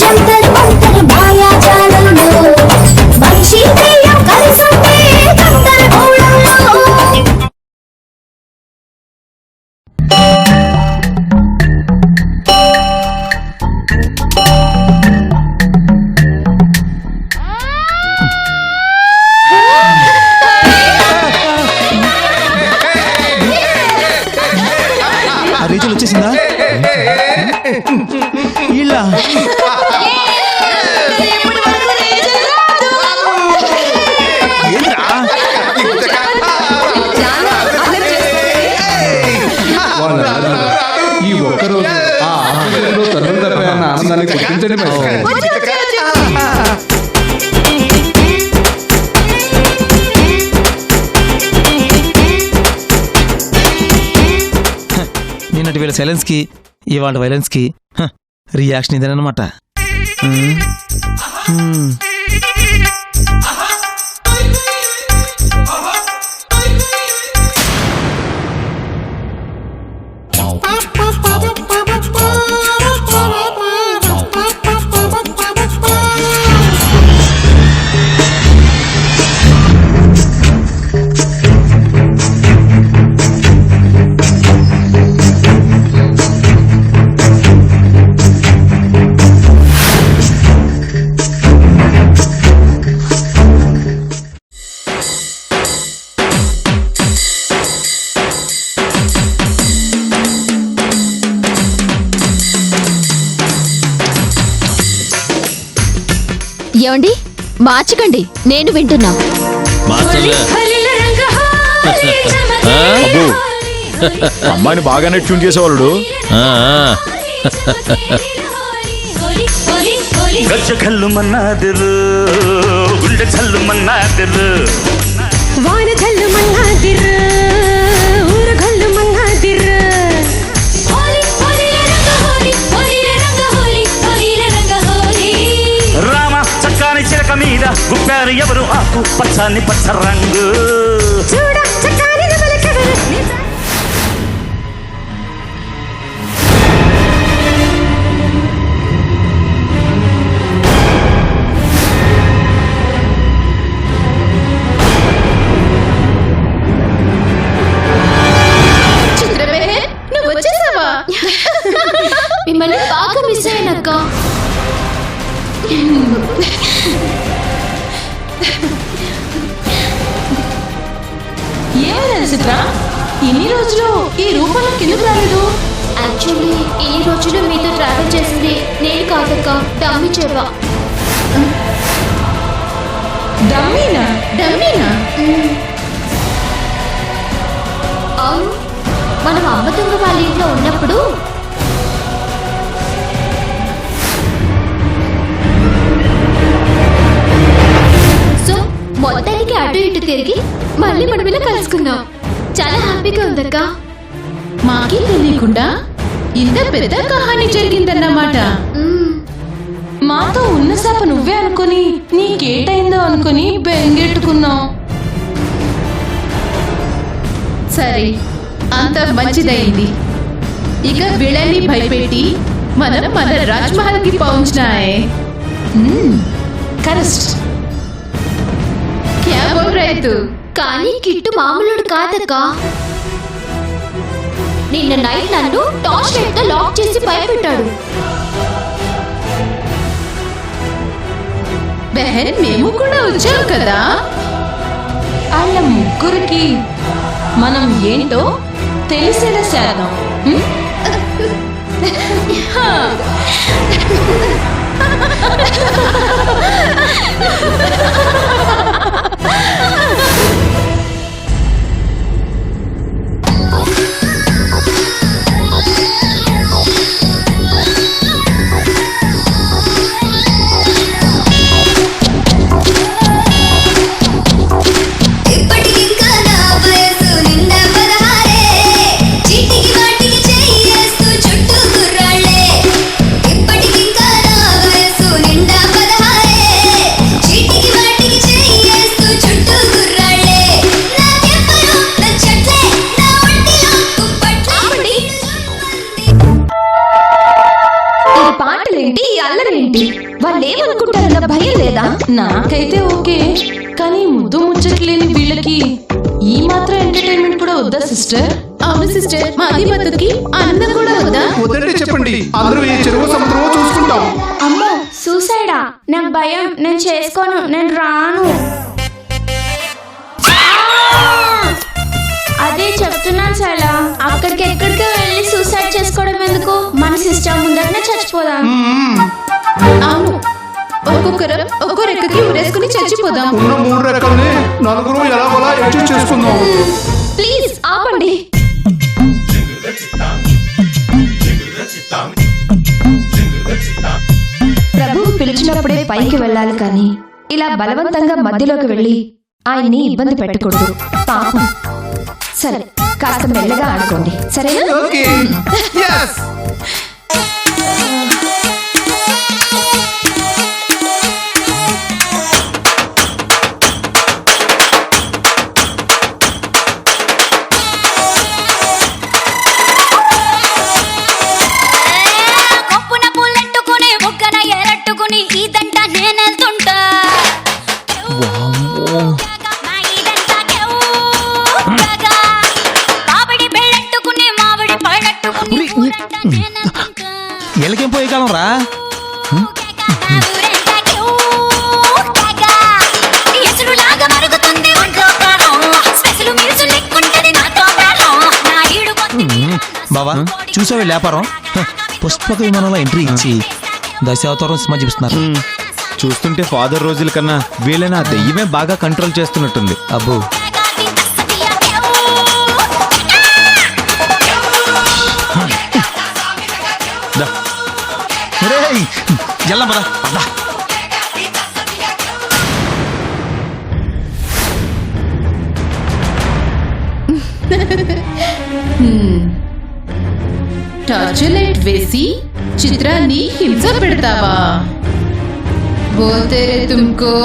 జంతర్ మంతర్ మాయాజాలంలో మనిషి దెయ్యం కలిసుంటే గందరగోళంలో. రేచల్ వచ్చేసిందా? ఇలా ఈ ఒక్కరోజు ఆ ఆఫీసులో తరుణ్ తరపై అన్న ఆనందాన్ని గుర్తించండి. నిన్నటి వేళ సైలెన్స్ కి ఇవాళ వైలెన్స్ కి రియాక్షన్ ఇదేనమాట. ఏమండి మార్చకండి, నేను వింటున్నా. అమ్మాయిని బాగానే ట్యూన్ చేసేవాళ్ళు. గజ్జకల్లు మన్నాదిరు గుండె చల్లు మన్నాదిరు వాన చల్లు మన్నాదిరు ఊరు గల్లు మన్నాదిరు. రామ చక్కాని చిలక మీద గుప్పారు ఎవరు ఆకు పచ్చాన్ని పచ్చ రంగు. చూడ చక్కాని నవలకెవరు నువ్వు వచ్చేసావా? మిమ్మల్ని బాగా మిస్ అయ్యానక్క. ఏమైనా చిత్ర ఇన్ని రోజులు ఈ రూపంలో కిందకు రాలేదు? యాక్చువల్లీ ఈ రోజులు మీతో ట్రావెల్ చేసింది నేను కాదక్క, డమ్మీ చెవ్వ. డమ్మీనా? డమ్మీనా? అవును, మనం అమ్మ దొంగ వాళ్ళ ఇంట్లో ఉన్నప్పుడు సో మొత్తానికి అటు ఇటు తిరిగి మళ్ళీ మనం ఇలా కలుసుకున్నాం. చాలా హ్యాపీగా ఉందక్క. మాకే తెలియకుండా ఇంత పెద్ద కహాని జరిగిందన్నమాట. మాతో ఉన్న శాప నువ్వే అనుకుని నీకేటైందో అనుకుని బెంగెట్టుకున్నాం. సరే, అంత మంచిదైంది. ఇక వీళ్ళని భయపెట్టి మనం మన రాజ్మహల్ కి పहुंचनाए. కరెక్ట్. క్యా బోల్ రహే తు? కానీ కిట్టు మామూలుడు కాదక్క. నిన్న నైట్ నన్ను టార్చ్ లైట్ తో లాక్ చేసి భయపెట్టాడు. బెహన్, మేము కూడా వచ్చాం కదా. వాళ్ళ ముగ్గురికి మనం ఏంటో తెలిసేలా చేద్దాం. చుట్టూ గుర్రాళ్ళే ఇప్పటికింకా నా వయసు నిండా 16. ఏంటి? వాళ్ళు ఏమనుకుంటారన్న భయం లేదా? నాకైతే ఓకే, కానీ ముద్దు ముచ్చట్లేని వీళ్ళకి ఈ మాత్రం ఎంటర్టైన్మెంట్ కూడా వద్దా సిస్టర్? అవును సిస్టర్, మాది పద్ధతికి అందం కూడా వద్దా? వద్దంటే చెప్పండి, అందరూ ఈ చెరువు సముద్రమో చూసుకుంటాం. అమ్మో సూసైడా? నాకు భయం, నేను చేసుకోను, నేను రాను. అదే చెప్తున్నాను సైలా, అక్కడికి ఎక్కడికి వెళ్ళి సూసైడ్ చేసుకోవడం ఎందుకు? మన సిస్టర్ ముందరనే చచ్చిపోదాం. అవును, ఒక్కొక్కరు ఒక్కో రెక్కకి ఉరేసుకుని చచ్చిపోదాం. ఉన్న 3 రెక్కల్ని నలుగురు ఎలాగోలా అడ్జస్ట్ చేసుకుందాం. ప్లీజ్ ఆపండి. ప్రభువు పిలిచినప్పుడే పైకి వెళ్ళాలి కానీ ఇలా బలవంతంగా మధ్యలోకి వెళ్ళి ఆయన్ని ఇబ్బంది పెట్టకూడదు. పాపం. సరే, కాస్త మెల్లగా ఆడుకోండి, సరేనా? Okay, yes. కొప్పున పూలెట్టుకుని బుగ్గన ఎరట్టుకుని ఇదంట నేనెళ్తుంటా. నా ఇదంతా కేవుగా. మామిడి బెళ్ళట్టుకుని మామిడి పళ్ళట్టుకుని ఊరంతా నేనెళ్తుంటా. ఎలకేం పోయే కాలం రా. నా ఊరంతా కేవుగా. ఎసురులాగా మరుగుతుంది ఒంట్లో ప్రాణం. స్పెషల్ మీల్స్ లెక్కుంటది నాతో ప్రాణం. నా ఈడు బావా చూసావే వ్యాపారం, పుష్పక విమానంలో ఎంట్రీ ఇచ్చి దశావతారం సినిమా చూపిస్తున్నారు. చూస్తుంటే ఫాదర్ రోజుల కన్నా వీళ్ళని ఆ దెయ్యమే బాగా కంట్రోల్ చేస్తున్నట్టుంది. అబ్బో, దా. ఒరేయ్, ఎల్లం పద, పద. టార్చ్ లైట్ వేసి చిత్రాన్ని హింస పెడతావా? బోల్తే రే తుమ్కో.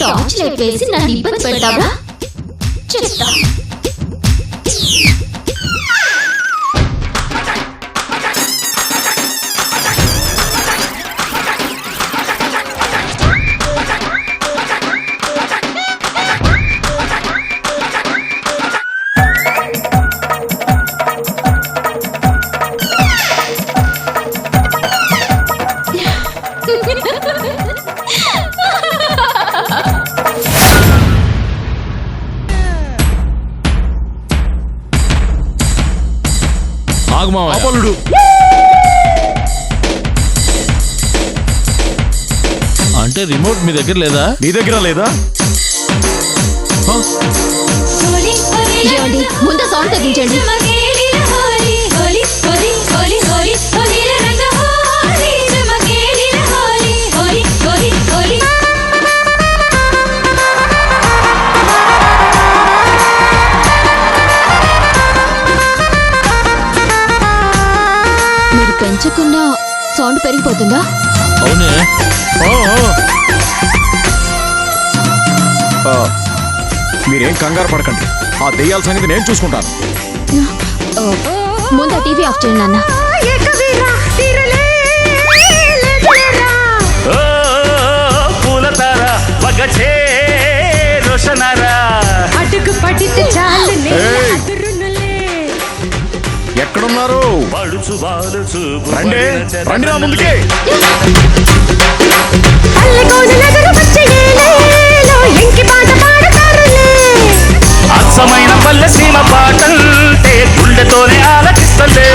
టార్చ్ లైట్ వేసి నన్ను ఇబ్బంది పెడతావా? చెప్తా. అపలుడు అంటే రిమోట్ మీ దగ్గర లేదా? నీ దగ్గర లేదా? ఏమండి, ముందు సౌండ్ తగ్గించండి. మీరు పెంచకుండా సౌండ్ పెరిగిపోతుందా? అవునే. మీరేం కంగారు పడకండి, ఆ దెయ్యాల సంగతి నేను చూసుకుంటాను. ముందు టీవీ ఆఫ్ చేయండి నాన్న. పూలతార వగచే రోషనారా అడుగు పడితే చాలునే ఏయ్! అదురునులే. ఎక్కడున్నారు? పడుచు బాలుచు రండి రండి నా ముందుకే. అచ్చమైన పల్లె సీమ పాటంటే గుండెతోనే ఆలకిస్తలే.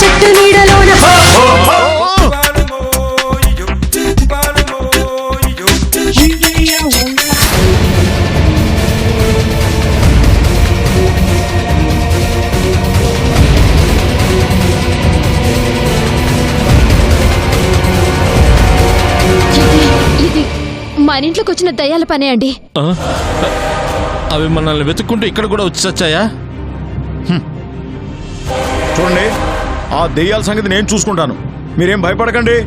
చెట్టు నీడలోన ఇది మన ఇంట్లోకి వచ్చిన దయ్యాల పనే అండి. అవి మనల్ని వెతుక్కుంటూ ఇక్కడ కూడా వచ్చి చచ్చాయా? చూడండి, ఆ దెయ్యాల సంగతి నేను చూసుకుంటాను, మీరేం భయపడకండి.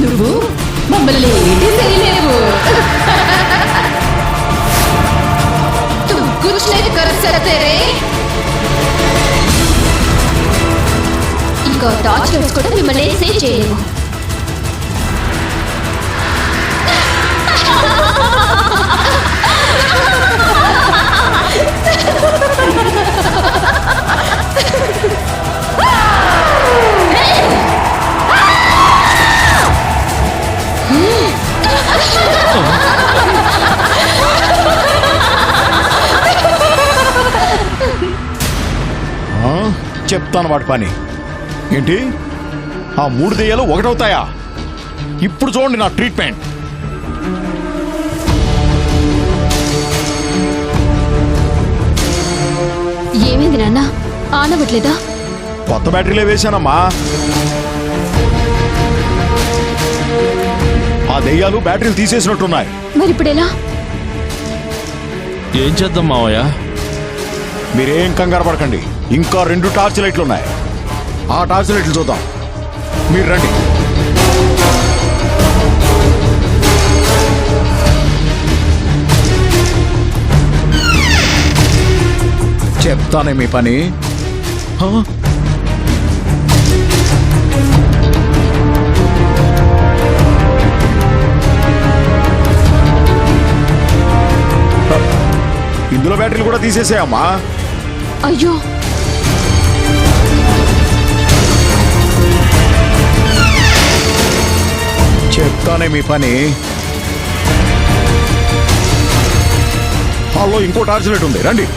నువ్వు మమ్మల్ని ఏంటి చేయలేవు. तू कुछ नहीं कर सकते रे. ఇంకో టార్చ్ లైట్స్ కూడా మిమ్మల్ని సేవ్ చేయలేము. చెప్తాను వాటి పని ఏంటి. ఆ 3 దెయ్యాలు ఒకటవుతాయా? ఇప్పుడు చూడండి నా ట్రీట్మెంట్. ఏమైంది నాన్న, ఆన్ అవ్వట్లేదా? కొత్త బ్యాటరీలే వేశానమ్మా. ఆ దెయ్యాలు బ్యాటరీలు తీసేసినట్టున్నాయి. మరి ఇప్పుడు ఎలా? ఏం చేద్దాం మావయ్య? మీరేం కంగారు పడకండి, ఇంకా 2 టార్చ్ లైట్లు ఉన్నాయి. ఆ టార్చ్ లైట్లు చూద్దాం. మీరు రండి. చెప్తానే మీ పని. ఇందులో బ్యాటరీలు కూడా తీసేసాయమ్మా. అయ్యో, చెప్తానే మీ పని. హాల్లో ఇంకో టార్చ్ లైట్ ఉంది, రండి.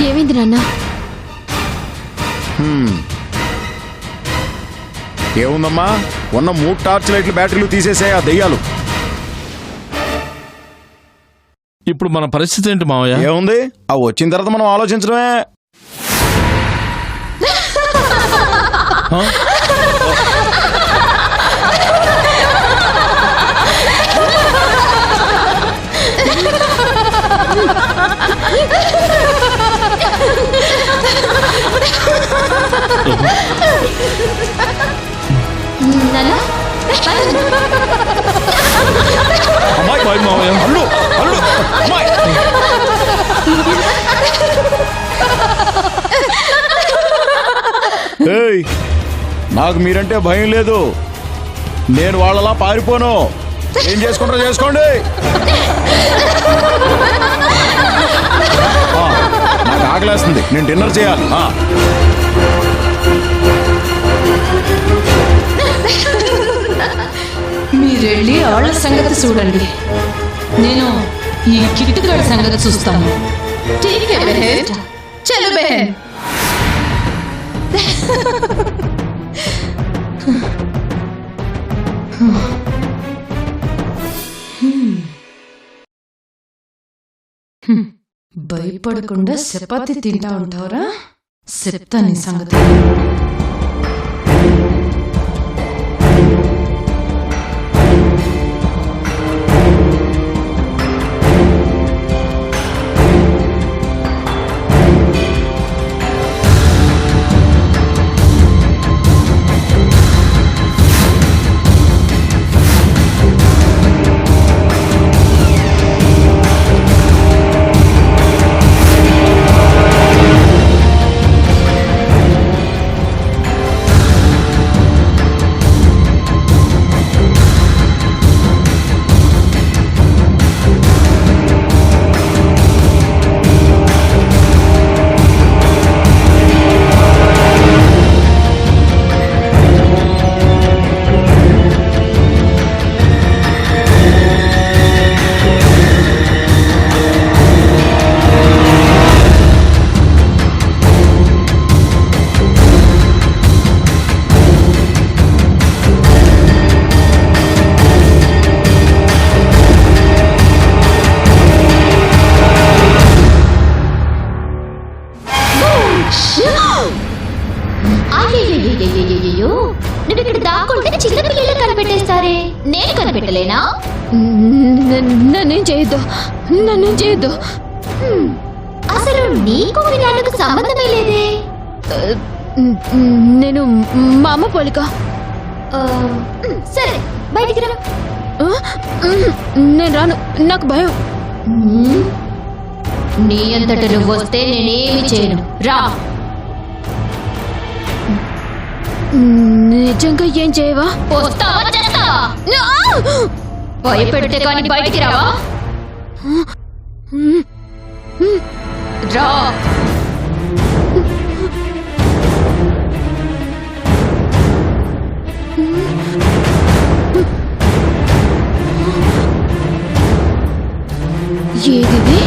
ఏమైంది నాన్న? ఏముందమ్మా, ఉన్న 3 టార్చ్ లైట్లు బ్యాటరీలు తీసేసాయి ఆ దెయ్యాలు. ఇప్పుడు మన పరిస్థితి ఏంటి మావయ్య? ఏముంది, ఆ వచ్చిన తర్వాత మనం ఆలోచించడమే. నాన్న, అమ్మాయి మావయ్య, అల్లు అల్లు అమ్మాయి. ఏయ్, నాకు మీరంటే భయం లేదు, నేను వాళ్ళలా పారిపోను. ఏం చేసుకుంటారో చేసుకోండి. నాకు ఆకలేస్తుంది, నేను డిన్నర్ చేయాలి. మీరెళ్ళి వాళ్ళ సంగతి చూడండి, నేను ఈ కిట్టుగాడి సంగతి చూస్తాను. చలో బెహన్. భయపడకుండా చపాతి తింటా ఉంటావురా? చెప్తా నీ సంగతి. అయ్యో నువ్వు ఇక్కడ దాక్కుంటే చిన్న పిల్లలు కనిపెట్టేస్తారే, నేను కనిపెట్టలేనా? నన్నేం చేయొద్దు. అసలు నీకు వినాలకు సంబంధమే లేదే. నేను మా అమ్మ పోలిక. సరే బయటికి రా. నేను రాను, నాకు భయం. నీ అంతట నువ్వు వస్తే నేనేమి చేయను, రా. నిజంగా ఏం చేయవా? వస్తావా చేస్తావా? భయపెడితే కానీ బయటికి రావా? రా. ఏది?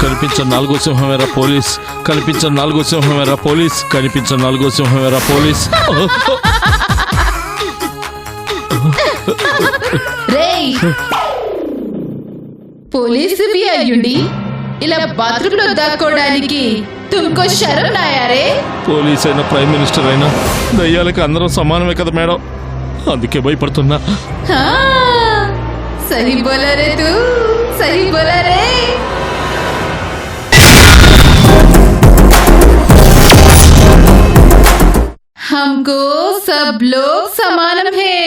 కనిపించిన నాలుగో సింహమేరా పోలీస్, కనిపించిన నాలుగో సింహమేరా పోలీస్, కనిపించిన నాలుగో సింహమేరా పోలీస్. రేయ్, పోలీసు బి అయ్యుండి ఇలా బాత్రూమ్ లో దాక్కోవడానికి తుమ్కో శరం నాయారే? పోలీస్ అయినా ప్రైమ్ మినిస్టర్ అయినా దయ్యాలకి అందరం సమానమే కదా మేడం, అందుకే భయపడుతున్నా. సహీ బోలా రే తూ, సహీ బోలా రే. हमको सब लोग समान है.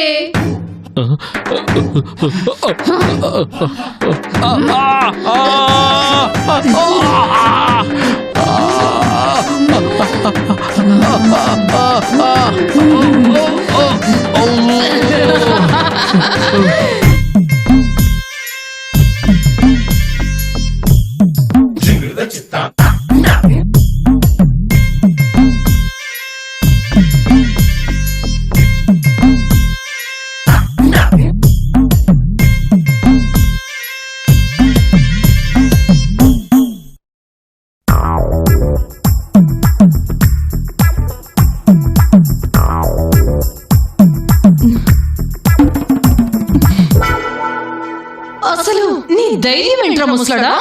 అసలు నీ ధైర్యం ఏంట్రా ముసలాడా?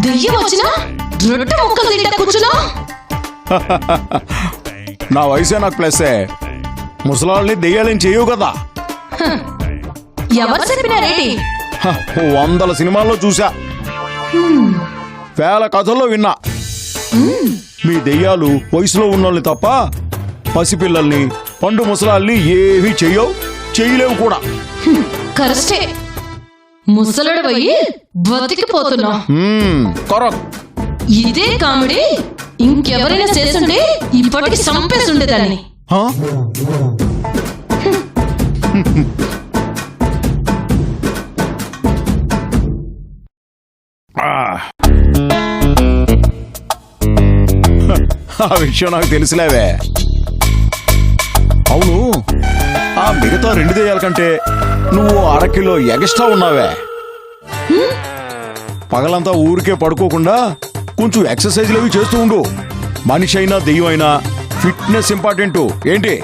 దెయ్యం వచ్చినా రొట్టె ముక్కలు తింటా కూర్చున్నా? నా వయసే నాకు ప్లస్సే, ముసలాళ్ళని దెయ్యాలని చేయవు కదా. ఎవరు చెప్పినారేంటి? 100 సినిమాల్లో చూసా, వేల కథల్లో విన్నా. మీ దెయ్యాలు వయసులో ఉన్నోళ్ళని తప్ప పసిపిల్లల్ని, పండు ముసలాల్ని ఏమీ చెయ్యవు, చేయలేవు కూడా. కరెక్టే, ముసలుడు పోయి బతికిపోతున్నావు. కరెక్ట్. ఇదే కామెడీ ఇంకెవరైనా చేస్తుంటే ఇప్పటికి చంపేసి ఉండేదాన్ని. ఆ విషయం నాకు తెలిసిలేవే. అవును, ఆ మిగతా 2 దెయ్యాల కంటే నువ్వు అరకిలో ఎగస్ట్రా ఉన్నావే. పగలంతా ఊరికే పడుకోకుండా కొంచెం ఎక్సర్సైజ్లు అవి చేస్తూ ఉండు. మనిషి అయినా దెయ్యం అయినా ఫిట్నెస్ ఇంపార్టెంట్. ఏంటి?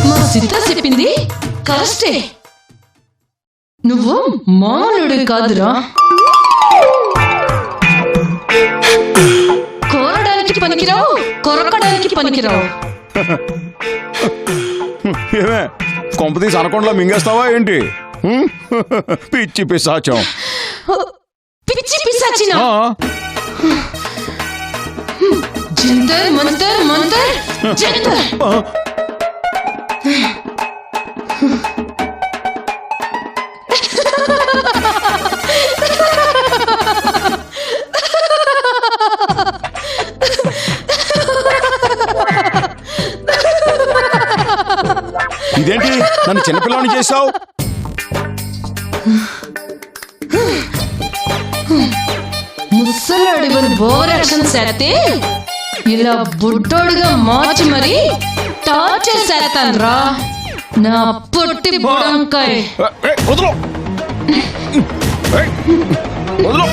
మా సీత చెప్పింది కరెక్టే. నువ్వు మామూలుడు కాదురా. కోరడానికి పనికిరావు, కొరకడానికి పనికిరావు. ఏమే కొంపతీసి అనకుండా మింగేస్తావా ఏంటి? పిచ్చి పిశాచం. పిచ్చి పిశాచినా? ఆ, జంతర్ మంతర్ మంతర్ జంతర్. ఇదేంటి నన్ను చిన్నపిల్లని చేసావు? ముసలాడివని ఓవర్ యాక్షన్ చేస్తే ఇలా బుడ్డోడుగా మార్చి మరి టార్చర్ చేస్తాను రా నా పొట్టి బుడంకాయ్. వదలు వదలు.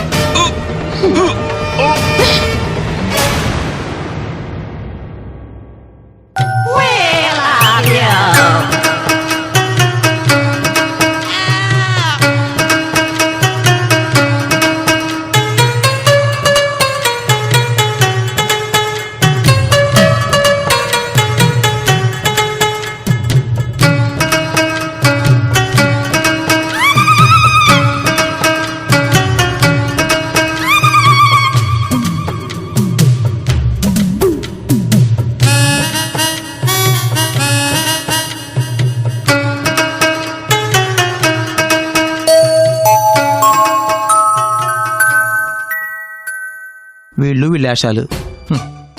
వీళ్ళు వీళ్ళేషాలు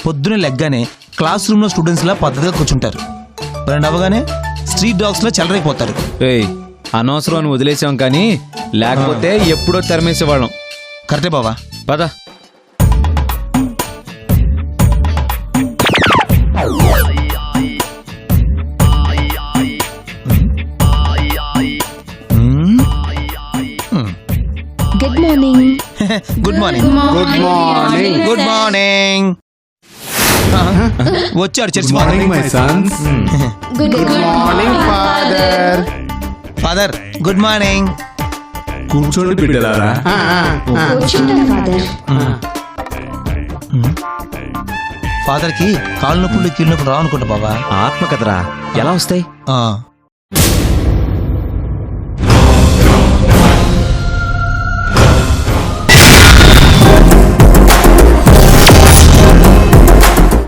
పొద్దున లెగ్గానే క్లాస్ రూమ్ లో స్టూడెంట్స్ లా పద్ధతిగా కూర్చుంటారు. 2 అవ్వగానే స్ట్రీట్ డాగ్స్ లో చెలరైపోతారు. ఏయ్, అనవసరం అని వదిలేసాం కానీ లేకపోతే ఎప్పుడో తరిమేసేవాళ్ళం. కరెక్టే బావా. పద. Good morning. Good morning. Good morning. Good morning. వచ్చాడు church morning my sons. Good morning father. Father good morning. కూర్చోండి బిడ్డలారా. కూర్చుంటాను ఫాదర్. ఫాదర్ కి కాళ్ళు నొప్పులు కీళ్ళ నొప్పులు రావు అనుకుంటా బాబా. ఆత్మ కదరా, ఎలా వస్తాయి?